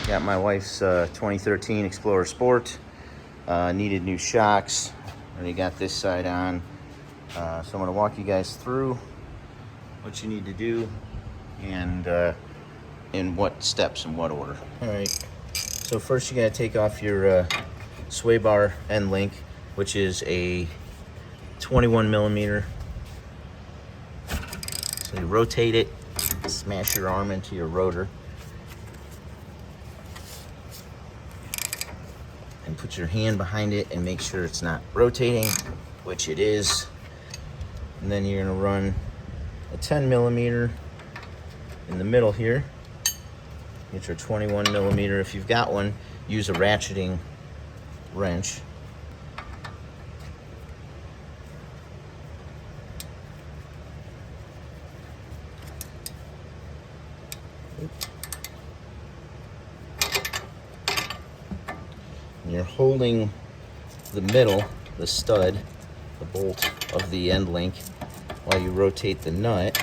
Got my wife's 2013 Explorer Sport. Needed new shocks. Already got this side on. So I'm going to walk you guys through what you need to do and in what steps and what order. All right. So first you got to take off your sway bar end link, which is a 21 millimeter. So you rotate it, smash your arm into your rotor, and put your hand behind it and make sure it's not rotating, which it is. And then you're gonna run a 10 millimeter in the middle here. Get your 21 millimeter. If you've got one, use a ratcheting wrench. And you're holding the middle, the stud, the bolt of the end link, while you rotate the nut.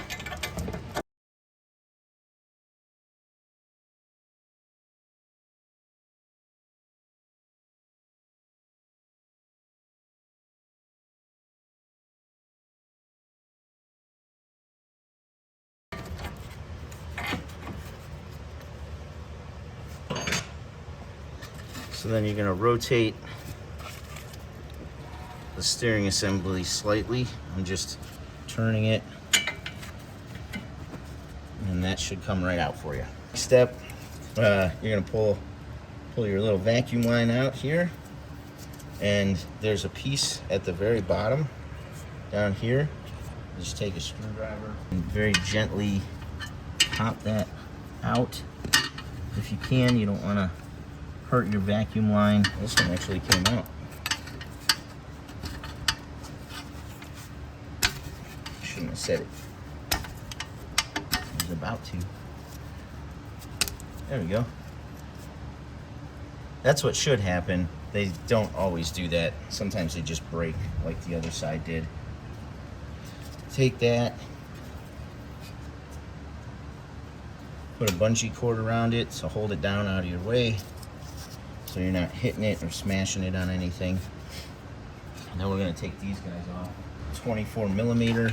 So then you're going to rotate the steering assembly slightly. I'm just turning it, and that should come right out for you. Next step, you're going to pull your little vacuum line out here, and there's a piece at the very bottom down here. Just take a screwdriver and very gently pop that out. If you can, you don't want to hurt your vacuum line. This one actually came out. Shouldn't have said it. I was about to. There we go. That's what should happen. They don't always do that. Sometimes they just break like the other side did. Take that, put a bungee cord around it so hold it down out of your way so you're not hitting it or smashing it on anything. And then we're going to take these guys off. 24 millimeter.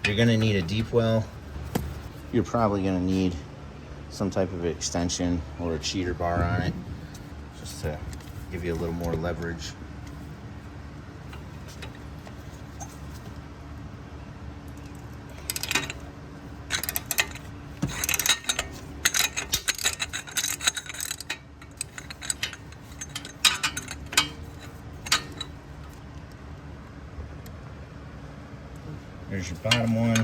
You're going to need a deep well. You're probably going to need some type of extension or a cheater bar on it just to give you a little more leverage. There's your bottom one.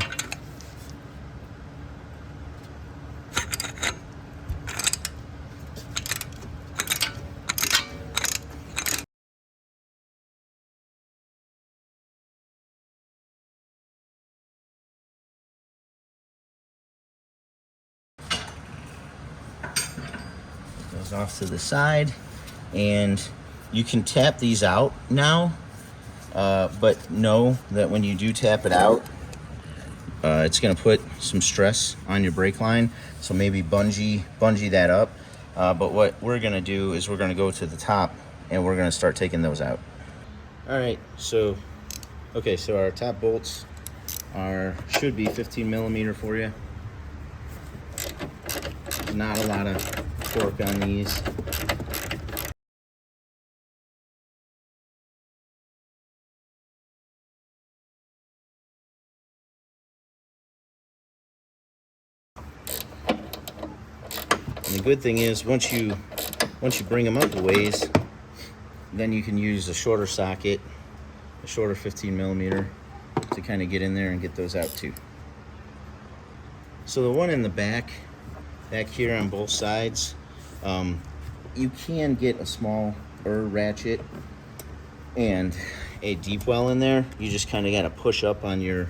Goes off to the side, and you can tap these out now. But know that when you do tap it out, it's going to put some stress on your brake line. So maybe bungee that up. But what we're going to do is we're going to go to the top and we're going to start taking those out. All right. So our top bolts should be 15 millimeter for you. Not a lot of torque on these. And the good thing is once you bring them up a ways, then you can use a shorter socket, a shorter 15 millimeter to kind of get in there and get those out too. So the one in the back here on both sides, you can get a small ratchet and a deep well in there. You just kind of got to push up on your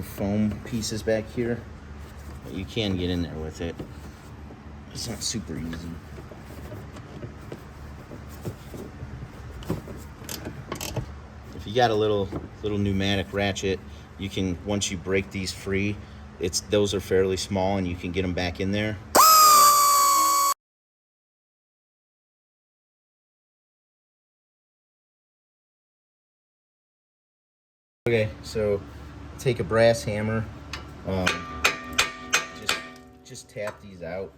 foam pieces back here. But you can get in there with it. It's not super easy. If you got a little pneumatic ratchet, you can, once you break these free, those are fairly small and you can get them back in there. Okay, so take a brass hammer, um, just tap these out.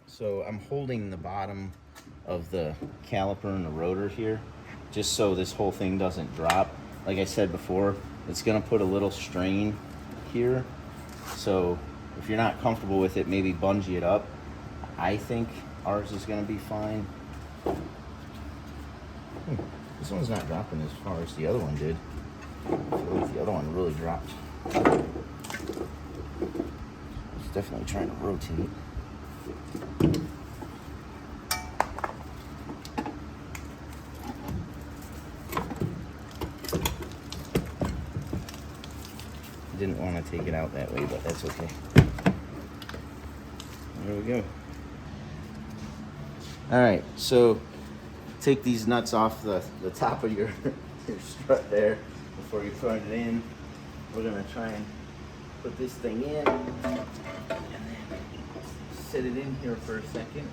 So I'm holding the bottom of the caliper and the rotor here, just so this whole thing doesn't drop. Like I said before, it's gonna put a little strain here. So if you're not comfortable with it, maybe bungee it up. I think ours is gonna be fine. This one's not dropping as far as the other one did. I feel like the other one really dropped. It's definitely trying to rotate. Didn't want to take it out that way, but that's okay. There we go. All right, so take these nuts off the top of your strut there before you put it in. We're gonna try and put this thing in and then set it in here for a second.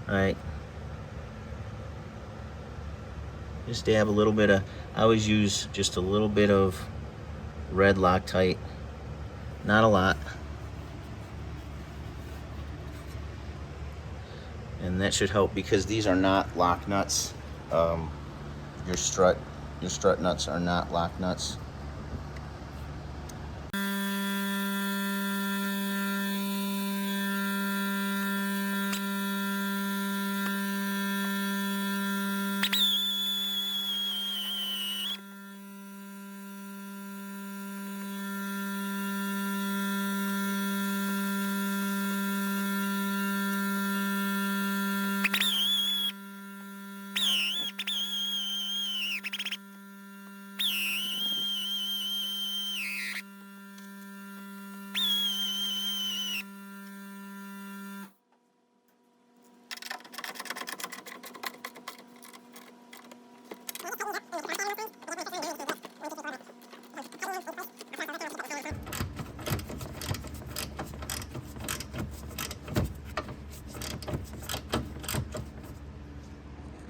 All right, just dab a little bit of, I always use just a little bit of red Loctite, not a lot. And that should help because these are not lock nuts. Your strut nuts are not lock nuts.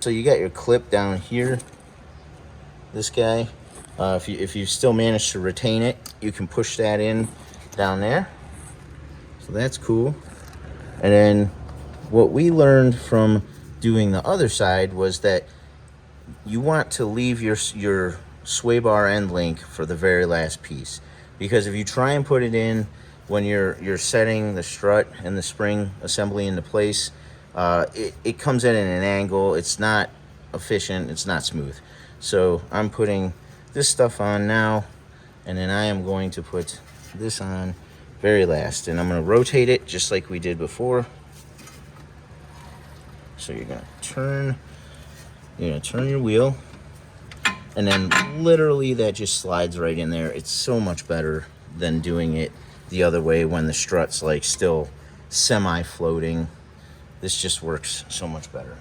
So you got your clip down here, this guy. If you still manage to retain it, you can push that in down there. So that's cool. And then what we learned from doing the other side was that you want to leave your sway bar end link for the very last piece, because if you try and put it in when you're setting the strut and the spring assembly into place, it comes in at an angle. It's not efficient, it's not smooth. So I'm putting this stuff on now, and then I am going to put this on very last, and I'm going to rotate it just like we did before. So you're going to turn your wheel, and then literally that just slides right in there. It's so much better than doing it the other way when the strut's like still semi-floating. This just works so much better.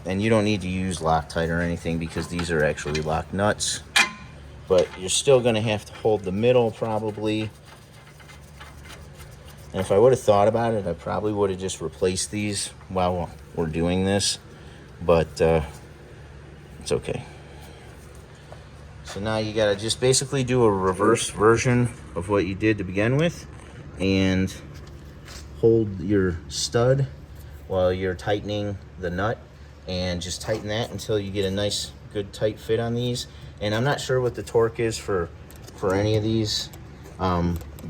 And you don't need to use Loctite or anything because these are actually lock nuts, but you're still going to have to hold the middle probably. And if I would have thought about it, I probably would have just replaced these while we're doing this, but it's okay. So now you gotta just basically do a reverse version of what you did to begin with, and hold your stud while you're tightening the nut, and just tighten that until you get a nice good tight fit on these. And I'm not sure what the torque is for any of these.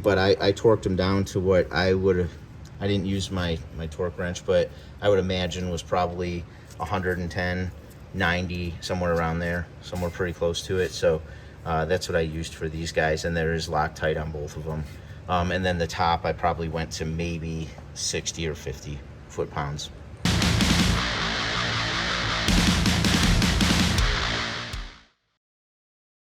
but I torqued them down to what I would have. I didn't use my torque wrench, but I would imagine was probably 110, 90, somewhere around there, somewhere pretty close to it. So that's what I used for these guys, and there is Loctite on both of them. And then the top, I probably went to maybe 60 or 50 foot-pounds.